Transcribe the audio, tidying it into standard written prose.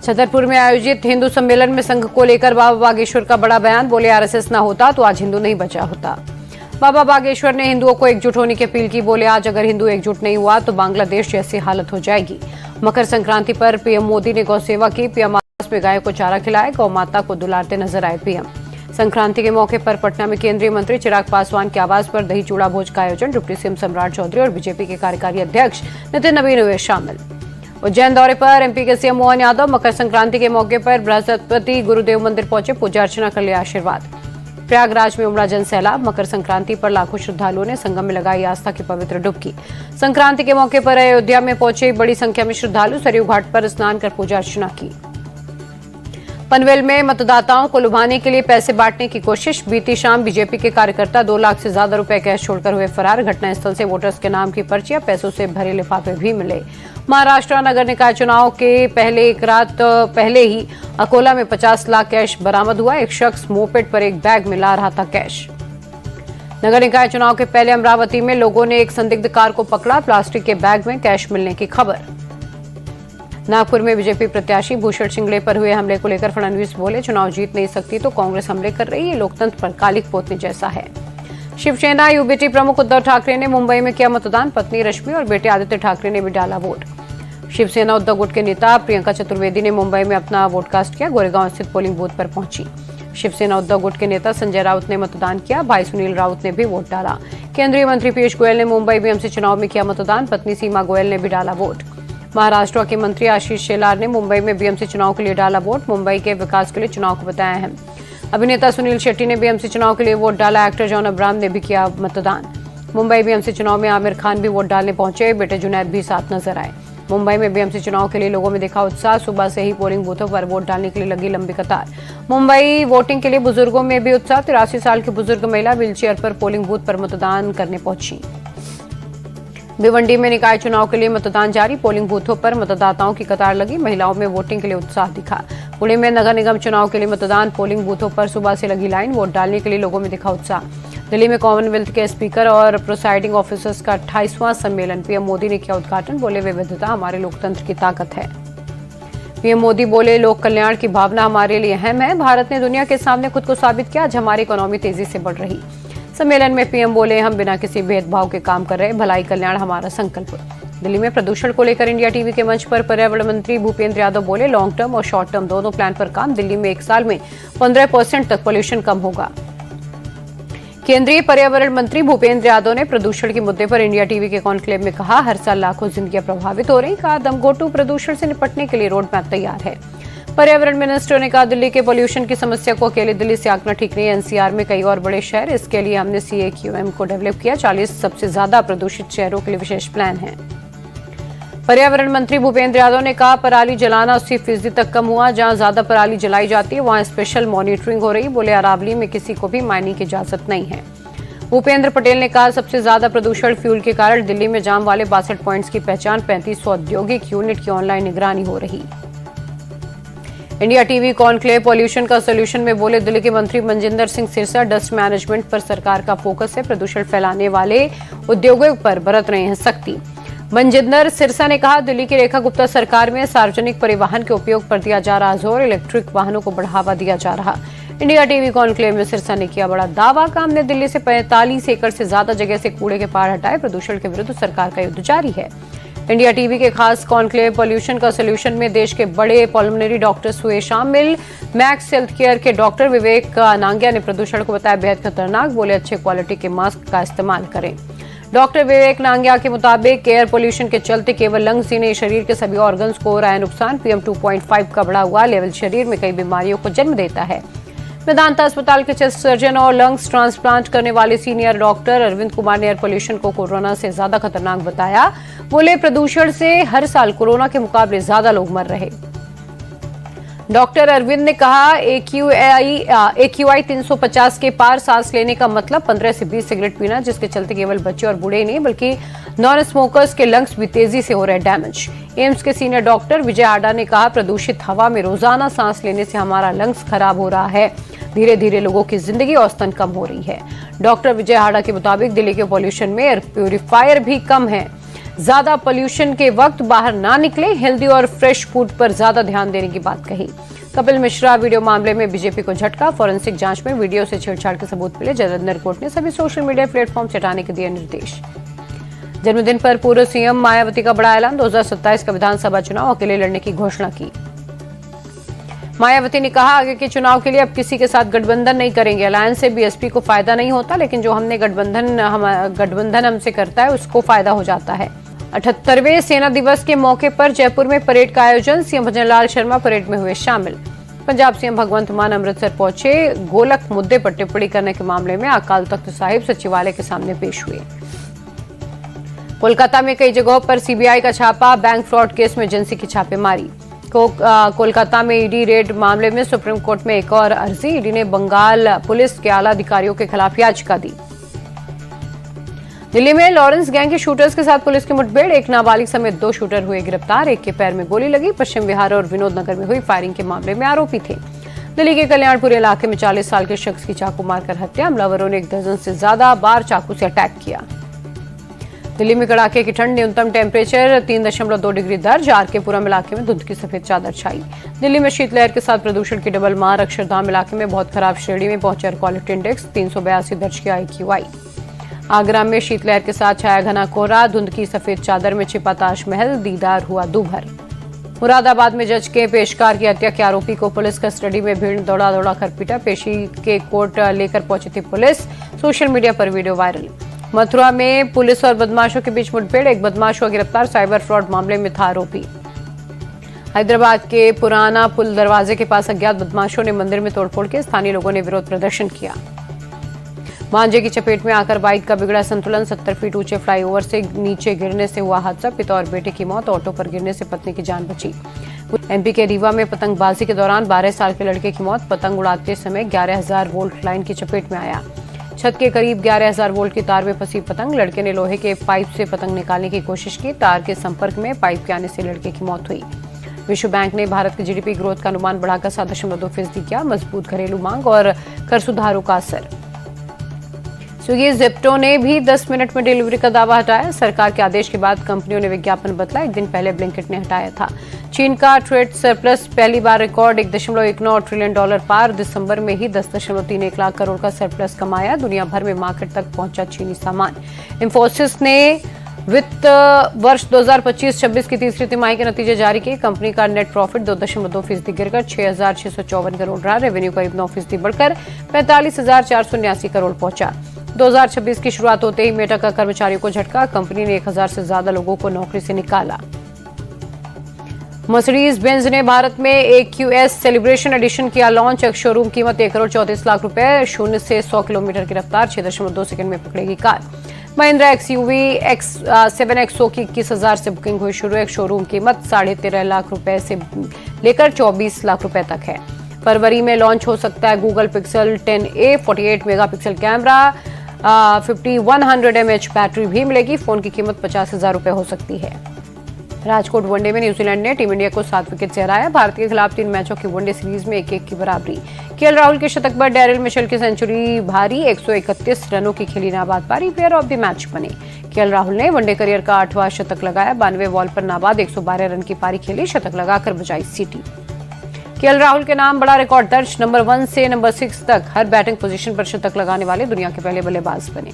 छतरपुर में आयोजित हिंदू सम्मेलन में संघ को लेकर बाबा बागेश्वर का बड़ा बयान। बोले आरएसएस न होता तो आज हिंदू नहीं बचा होता। बाबा बागेश्वर ने हिंदुओं को एकजुट होने की अपील की। बोले आज अगर हिंदू एकजुट नहीं हुआ तो बांग्लादेश जैसी हालत हो जाएगी। मकर संक्रांति पर पीएम मोदी ने गौ सेवा की। पीएम आवास में गायों को चारा खिलाया। गौ माता को दुलारते नजर आए पीएम। संक्रांति के मौके पर पटना में केंद्रीय मंत्री चिराग पासवान के आवास पर दही चूड़ा भोज का आयोजन। डिप्टी सीएम सम्राट चौधरी और बीजेपी के कार्यकारी अध्यक्ष नितिन नवीन हुए शामिल। उज्जैन दौरे पर एमपी के सीएम मोहन यादव मकर संक्रांति के मौके पर बृहस्पति गुरुदेव मंदिर पहुंचे। पूजा अर्चना कर लिया आशीर्वाद। प्रयागराज में उमड़ा जन सैलाब। मकर संक्रांति पर लाखों श्रद्धालुओं ने संगम में लगाई आस्था की पवित्र डुबकी। संक्रांति के मौके पर अयोध्या में पहुंचे बड़ी संख्या में श्रद्धालु। सरयू घाट पर स्नान कर पूजा अर्चना की। पनवेल में मतदाताओं को लुभाने के लिए पैसे बांटने की कोशिश। बीती शाम बीजेपी के कार्यकर्ता 2 लाख से ज्यादा रुपए कैश छोड़कर हुए फरार। घटनास्थल से वोटर्स के नाम की पर्चियां, पैसों से भरे लिफाफे भी मिले। महाराष्ट्र नगर निकाय चुनाव के पहले एक रात पहले ही अकोला में 50 लाख कैश बरामद हुआ। एक शख्स मोपेड पर एक बैग में ला रहा था कैश। नगर निकाय चुनाव के पहले अमरावती में लोगों ने एक संदिग्ध कार को पकड़ा। प्लास्टिक के बैग में कैश मिलने की खबर। नागपुर में बीजेपी प्रत्याशी भूषण सिंगले पर हुए हमले को लेकर फडणवीस बोले चुनाव जीत नहीं सकती तो कांग्रेस हमले कर रही है। लोकतंत्र पर कालिक पोतने जैसा है। शिवसेना यूबीटी प्रमुख उद्धव ठाकरे ने मुंबई में किया मतदान। पत्नी रश्मि और बेटे आदित्य ठाकरे ने भी डाला वोट। शिवसेना उद्धव गुट के नेता प्रियंका चतुर्वेदी ने मुंबई में अपना वोट कास्ट किया। गोरेगांव स्थित पोलिंग बूथ पर पहुंची। शिवसेना उद्धव गुट के नेता संजय राउत ने मतदान किया। भाई सुनील राउत ने भी वोट डाला। केंद्रीय मंत्री पीयूष गोयल ने मुंबई बीएमसी चुनाव में किया मतदान। पत्नी सीमा गोयल ने भी डाला वोट। महाराष्ट्र के मंत्री आशीष शेलार ने मुंबई में बीएमसी चुनाव के लिए डाला वोट। मुंबई के विकास के लिए चुनाव को बताया अहम। अभिनेता सुनील शेट्टी ने बीएमसी चुनाव के लिए वोट डाला। एक्टर जॉन अब्राहम ने भी किया मतदान। मुंबई बीएमसी चुनाव में आमिर खान भी वोट डालने पहुंचे। बेटे जुनैद भी साथ नजर आए। मुंबई में बीएमसी चुनाव के लिए लोगों में देखा उत्साह। सुबह से ही पोलिंग बूथों पर वोट डालने के लिए लगी लंबी कतार। मुंबई वोटिंग के लिए बुजुर्गों में भी उत्साह। 83 साल की बुजुर्ग महिला व्हीलचेयर पर पोलिंग बूथ पर मतदान करने पहुंची। भिवंडी में निकाय चुनाव के लिए मतदान जारी। पोलिंग बूथों पर मतदाताओं की कतार लगी। महिलाओं में वोटिंग के लिए उत्साह दिखा। पुणे में नगर निगम चुनाव के लिए मतदान। पोलिंग बूथों पर सुबह से लगी लाइन। वोट डालने के लिए लोगों में दिखा उत्साह। दिल्ली में कॉमनवेल्थ के स्पीकर और प्रोसाइडिंग ऑफिसर्स का 28वां सम्मेलन। पीएम मोदी ने किया उद्घाटन। बोले विविधता हमारे लोकतंत्र की ताकत है। पीएम मोदी बोले लोक कल्याण की भावना हमारे लिए अहम है। भारत ने दुनिया के सामने खुद को साबित किया। आज हमारी इकोनॉमी तेजी से बढ़ रही। सम्मेलन में पीएम बोले हम बिना किसी भेदभाव के काम कर रहे। भलाई कल्याण हमारा संकल्प। दिल्ली में प्रदूषण को लेकर इंडिया टीवी के मंच पर पर्यावरण मंत्री भूपेंद्र यादव बोले लॉन्ग टर्म और शॉर्ट टर्म दोनों प्लान पर काम। दिल्ली में 1 साल में 15% तक पोल्यूशन कम होगा। केंद्रीय पर्यावरण मंत्री भूपेंद्र यादव ने प्रदूषण के मुद्दे पर इंडिया टीवी के कॉन्क्लेव में कहा हर साल लाखों जिंदगियां प्रभावित हो रही। कहा दमघोटू प्रदूषण से निपटने के लिए रोड मैप तैयार है। पर्यावरण मिनिस्टर ने कहा दिल्ली के पोल्यूशन की समस्या को अकेले दिल्ली से आंकना ठीक नहीं है। एनसीआर में कई और बड़े शहर। इसके लिए हमने CAQM को डेवलप किया। 40 सबसे ज्यादा प्रदूषित शहरों के लिए विशेष प्लान है। पर्यावरण मंत्री भूपेंद्र यादव ने कहा पराली जलाना 80% तक कम हुआ। जहां ज्यादा पराली जलाई जाती है वहां स्पेशल मॉनिटरिंग हो रही। बोले अरावली में किसी को भी माइनिंग की इजाजत नहीं है। भूपेंद्र पटेल ने कहा सबसे ज्यादा प्रदूषण फ्यूल के कारण दिल्ली में जाम वाले 62 पॉइंट्स की पहचान। 3500 औद्योगिक यूनिट की ऑनलाइन निगरानी हो रही। इंडिया टीवी कॉन्क्लेव पॉल्यूशन का सोल्यूशन में बोले दिल्ली के मंत्री मनजिंदर सिंह सिरसा डस्ट मैनेजमेंट पर सरकार का फोकस है। प्रदूषण फैलाने वाले उद्योगों पर बरत रहे हैं सख्ती। मनजिंदर सिरसा ने कहा दिल्ली की रेखा गुप्ता सरकार में सार्वजनिक परिवहन के उपयोग पर दिया जा रहा जोर। इलेक्ट्रिक वाहनों को बढ़ावा दिया जा रहा। इंडिया टीवी कॉन्क्लेव में सिरसा ने किया बड़ा दावा। काम ने दिल्ली से 45 एकड़ से ज्यादा जगह से कूड़े के पहाड़ हटाए। प्रदूषण के विरुद्ध सरकार का युद्ध जारी है। इंडिया टीवी के खास कॉन्क्लेव पॉल्यूशन का सोल्यूशन में देश के बड़े पल्मोनरी डॉक्टर्स हुए शामिल। मैक्स हेल्थ केयर के डॉक्टर विवेक नांगिया ने प्रदूषण को बताया बेहद खतरनाक। बोले अच्छे क्वालिटी के मास्क का इस्तेमाल करें। डॉक्टर विवेक नांगिया के मुताबिक एयर पोल्यूशन के चलते केवल लंग्स ही नहीं शरीर के सभी ऑर्गन्स को हो रहा है नुकसान। PM 2.5 का बढ़ा हुआ लेवल शरीर में कई बीमारियों को जन्म देता है। वेदांता अस्पताल के चेस्ट सर्जन और लंग्स ट्रांसप्लांट करने वाले सीनियर डॉक्टर अरविंद कुमार ने एयर पोल्यूशन को कोरोना से ज्यादा खतरनाक बताया। बोले प्रदूषण से हर साल कोरोना के मुकाबले ज्यादा लोग मर रहे। डॉक्टर अरविंद ने कहा AQI 350 के पार सांस लेने का मतलब 15 से 20 सिगरेट पीना, जिसके चलते केवल बच्चे और बूढ़े नहीं बल्कि नॉन स्मोकर्स के लंग्स भी तेजी से हो रहे डैमेज। एम्स के सीनियर डॉक्टर विजय आडा ने कहा प्रदूषित हवा में रोजाना सांस लेने से हमारा लंग्स खराब हो रहा है। धीरे धीरे लोगों की जिंदगी औसतन कम हो रही है। डॉक्टर विजय आडा के मुताबिक दिल्ली के पॉल्यूशन में एयर प्यूरिफायर भी कम है। ज्यादा पोल्यूशन के वक्त बाहर ना निकले, हेल्दी और फ्रेश फूड पर ज्यादा ध्यान देने की बात कही। कपिल मिश्रा वीडियो मामले में बीजेपी को झटका, फॉरेंसिक जांच में वीडियो से छेड़छाड़ के सबूत मिले, जालंधर कोर्ट ने सभी सोशल मीडिया प्लेटफॉर्म से हटाने के दिए निर्देश। जन्मदिन पर पूर्व सीएम मायावती का बड़ा ऐलान, 2027 का विधानसभा चुनाव अकेले लड़ने की घोषणा की। मायावती ने कहा, आगे के चुनाव के लिए अब किसी के साथ गठबंधन नहीं करेंगे। अलायंस से बीएसपी को फायदा नहीं होता, लेकिन जो हमने गठबंधन हमसे करता है उसको फायदा हो जाता है। 78वें सेना दिवस के मौके पर जयपुर में परेड का आयोजन, सीएम भजनलाल शर्मा परेड में हुए शामिल। पंजाब सीएम भगवंत मान अमृतसर पहुंचे, गोलक मुद्दे पर टिप्पणी करने के मामले में अकाल तख्त साहिब सचिवालय के सामने पेश हुए। कोलकाता में कई जगहों पर सीबीआई का छापा, बैंक फ्रॉड केस में एजेंसी की छापेमारी। कोलकाता में ईडी रेड मामले में सुप्रीम कोर्ट में एक और अर्जी, ईडी ने बंगाल पुलिस के आला अधिकारियों के खिलाफ याचिका दी। दिल्ली में लॉरेंस गैंग के शूटर्स के साथ पुलिस की मुठभेड़, एक नाबालिग समेत 2 शूटर हुए गिरफ्तार, एक के पैर में गोली लगी। पश्चिम बिहार और विनोद नगर में हुई फायरिंग के मामले में आरोपी थे। दिल्ली के कल्याणपुर इलाके में 40 साल के शख्स की चाकू मारकर हत्या, हमलावरों ने 1 दर्जन से ज्यादा बार चाकू से अटैक किया। दिल्ली में कड़ाके की ठंड, न्यूनतम टेम्परेचर 3.2 डिग्री दर्ज, आरकेपुरम इलाके में धुंध की सफेद चादर छाई। दिल्ली में शीतलहर के साथ प्रदूषण की डबल मार, अक्षरधाम इलाके में बहुत खराब श्रेणी में पहुंचा एयर क्वालिटी इंडेक्स, 382 दर्ज किया AQI। आगरा में शीतलहर के साथ छाया घना कोहरा, धुंध की सफेद चादर में छिपा ताजमहल, दीदार हुआ दूभर। मुरादाबाद में जज के पेशकार की हत्या के आरोपी को पुलिस कस्टडी में भीड़ दौड़ा कर पीटा, पेशी के कोर्ट लेकर पहुंची थी पुलिस, सोशल मीडिया पर वीडियो वायरल। मथुरा में पुलिस और बदमाशों के बीच मुठभेड़, एक बदमाश हुआ गिरफ्तार, साइबर फ्रॉड मामले में था आरोपी। हैदराबाद के पुराना पुल दरवाजे के पास अज्ञात बदमाशों ने मंदिर में तोड़फोड़ की, स्थानीय लोगों ने विरोध प्रदर्शन किया। मांझे की चपेट में आकर बाइक का बिगड़ा संतुलन, 70 फीट ऊंचे फ्लाईओवर से नीचे गिरने से हुआ हादसा, पिता और बेटे की मौत, ऑटो पर गिरने से पत्नी की जान बची। एमपी के रीवा में पतंगबाजी के दौरान 12 साल के लड़के की मौत, पतंग उड़ाते समय 11,000 वोल्ट लाइन की चपेट में आया। छत के करीब 11,000 वोल्ट की तार में फंसी पतंग, लड़के ने लोहे के पाइप से पतंग निकालने की कोशिश की, तार के संपर्क में पाइप के आने से लड़के की मौत हुई। विश्व बैंक ने भारत की जीडीपी ग्रोथ का अनुमान बढ़ाकर 7.2% किया, मजबूत घरेलू मांग और कर सुधारों का असर। स्विगी ज़ेप्टो ने भी 10 मिनट में डिलीवरी का दावा हटाया, सरकार के आदेश के बाद कंपनियों ने विज्ञापन बदला, 1 दिन पहले ब्लिंकिट ने हटाया था। चीन का ट्रेड सरप्लस पहली बार रिकॉर्ड $1.19 ट्रिलियन पार, दिसंबर में ही 10.31 लाख करोड़ का सरप्लस कमाया, दुनिया भर में मार्केट तक पहुंचा चीनी सामान। इंफोसिस ने वित्त वर्ष 2025-26 की तीसरी तिमाही के नतीजे जारी किए, कंपनी का नेट प्रॉफिट 2.2% गिरकर 6,654 करोड़ रहा, रेवेन्यू करीब 9% बढ़कर 45,479 करोड़ पहुंचा। 2026 की शुरुआत होते ही मेटा का कर्मचारियों को झटका, कंपनी ने 1,000 से ज्यादा लोगों को नौकरी से निकाला। मर्सिडीज बेंज ने भारत में AQS सेलिब्रेशन एडिशन किया लॉन्च, एक शोरूम कीमत 1,34 लाख रुपए, 0 से 100 किलोमीटर की रफ्तार 6.2 सेकंड में पकड़ेगी कार। महिंद्रा XUV 7XO की 21,000 से बुकिंग हुई शुरू, एक शोरूम कीमत 13.5 लाख रुपए से लेकर 24 लाख रुपए तक है। फरवरी में लॉन्च हो सकता है Google pixel 10A, 48 megapixel camera, 5100 mAh battery भी मिलेगी, फोन की कीमत 50,000 रुपए हो सकती है। राजकोट वनडे में न्यूजीलैंड ने टीम इंडिया को 7 विकेट से हराया, भारत के खिलाफ 3 मैचों की वनडे सीरीज में 1-1 की बराबरी। केएल राहुल के शतक पर डैरिल मिशेल की सेंचुरी भारी, 131 रनों की खेली नाबाद पारी, प्लेयर ऑफ द मैच बने। केएल राहुल ने वनडे करियर का 8वां शतक लगाया, 92 बॉल पर नाबाद 112 रन की पारी खेली, शतक लगाकर बजाई सीटी। केएल राहुल के नाम बड़ा रिकॉर्ड दर्ज, नंबर 1 से नंबर 6 तक हर बैटिंग पोजीशन पर शतक लगाने वाले दुनिया के पहले बल्लेबाज बने।